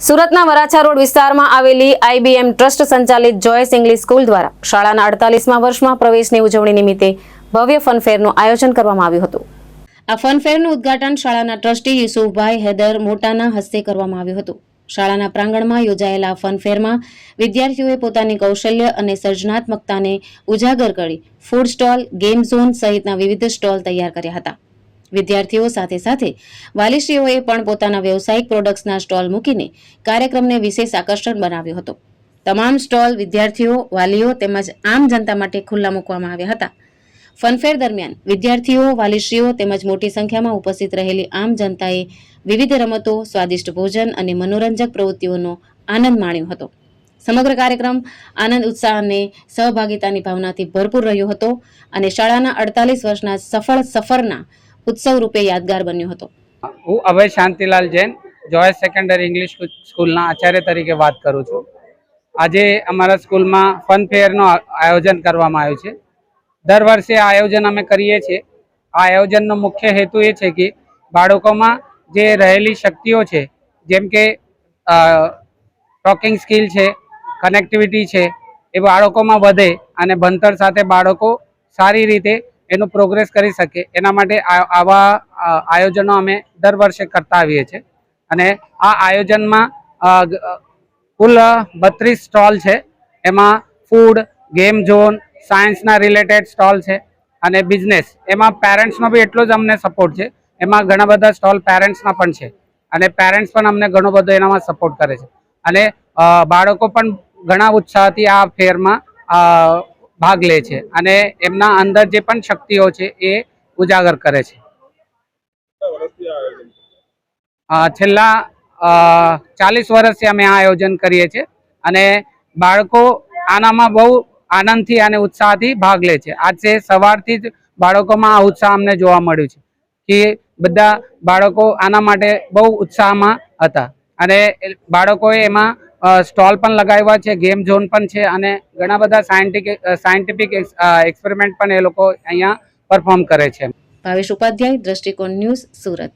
સુરતના વરાછા રોડ વિસ્તારમાં આવેલી IBM ટ્રસ્ટ સંચાલિત જોયસ ઇંગ્લિશ સ્કૂલ દ્વારા શાળાના 48મા વર્ષમાં પ્રવેશની ઉજવણી નિમિત્તે ભવ્ય ફનફેરનું આયોજન કરવામાં આવ્યું હતું। આ ફનફેરનું ઉદ્ઘાટન શાળાના ટ્રસ્ટી યુસુફભાઈ હૈદર મોટાના હસ્તે કરવામાં આવ્યું હતું। શાળાના પ્રાંગણમાં યોજાયેલા ફનફેરમાં વિદ્યાર્થીઓએ પોતાની કૌશલ્ય અને સર્જનાત્મકતાને ઉજાગર કરી ફૂડ સ્ટોલ, ગેમ ઝોન સહિતના વિવિધ સ્ટોલ તૈયાર કર્યા હતા। વિદ્યાર્થીઓ સાથે સાથે વાલીશ્રીઓએ પણ પોતાના વ્યવસાયિક પ્રોડક્ટ્સના સ્ટોલ મૂકીને કાર્યક્રમને વિશેષ આકર્ષણ બનાવ્યો હતો। તમામ સ્ટોલ વિદ્યાર્થીઓ, વાલીઓ તેમજ આમ જનતા માટે ખુલ્લા મૂકવામાં આવ્યા હતા। ફનફેર દરમિયાન વિદ્યાર્થીઓ, વાલીશ્રીઓ તેમજ મોટી સંખ્યામાં ઉપસ્થિત રહેલી આમ જનતાએ વિવિધ રમતો, સ્વાદિષ્ટ ભોજન અને મનોરંજક પ્રવૃત્તિઓનો આનંદ માણ્યો હતો। સમગ્ર કાર્યક્રમ આનંદ, ઉત્સાહ અને સહભાગિતાની ભાવનાથી ભરપૂર રહ્યો હતો અને શાળાના 48 વર્ષના સફળ સફરના उत्सव रूपे यादगार बन्यो हतो। हूँ Abhay Shantilal Jain Joyce secondary English स्कूलना आचार्य तरीके बात करूँ छूँ। आज अमरा स्कूल में फन फेरનું आयोजन કરવામાં આવ્યું છે। દર વર્ષે આ આયોજન અમે કરીએ છીએ। આ આયોજનનો મુખ્ય હેતુ એ છે કે બાળકોમાં જે રહેલી શક્તિઓ છે, જેમ કે ટોકિંગ સ્કિલ છે, કનેક્ટિવિટી છે, એ બાળકોમાં વધે અને ભણતર સાથે બાળકો સારી રીતે એનું પ્રોગ્રેસ કરી શકે એના માટે આવા આયોજનો અમે દર વર્ષે કરતા આવીએ છીએ। અને આ આયોજનમાં કુલ 32 સ્ટોલ છે। એમાં ફૂડ, ગેમ ઝોન, સાયન્સના રિલેટેડ સ્ટોલ છે અને બિઝનેસ, એમાં પેરેન્ટ્સનો બી એટલો જ અમને સપોર્ટ છે। એમાં ઘણા બધા સ્ટોલ પેરેન્ટ્સના પણ છે અને પેરેન્ટ્સ પણ અમને ઘણો બધો એનામાં સપોર્ટ કરે છે અને બાળકો પણ ઘણા ઉત્સાહથી આ ફેરમાં ભાગ લે છે અને એમના અંદર જે પણ શક્તિઓ છે એ ઉજાગર કરે છે। છેલ્લા 40 વર્ષથી અમે આ આયોજન કરીએ છીએ અને બાળકો આનામાં બહુ આનંદથી અને ઉત્સાહથી ભાગ લે છે। આજે સવારથી જ બાળકોમાં આ ઉત્સાહ અમને જોવા મળ્યું છે કે બધા બાળકો આના માટે બહુ ઉત્સાહમાં હતા અને બાળકોએ એમાં સ્ટોલ પણ લગાવ્યા છે, ગેમ ઝોન પણ છે અને ઘણા બધા સાયન્ટિફિક એક્સપેરિમેન્ટ પણ એ લોકો અહીંયા પરફોર્મ કરે છે। ભાવેશ ઉપાધ્યાય, દ્રષ્ટિકોણ ન્યૂઝ, સુરત।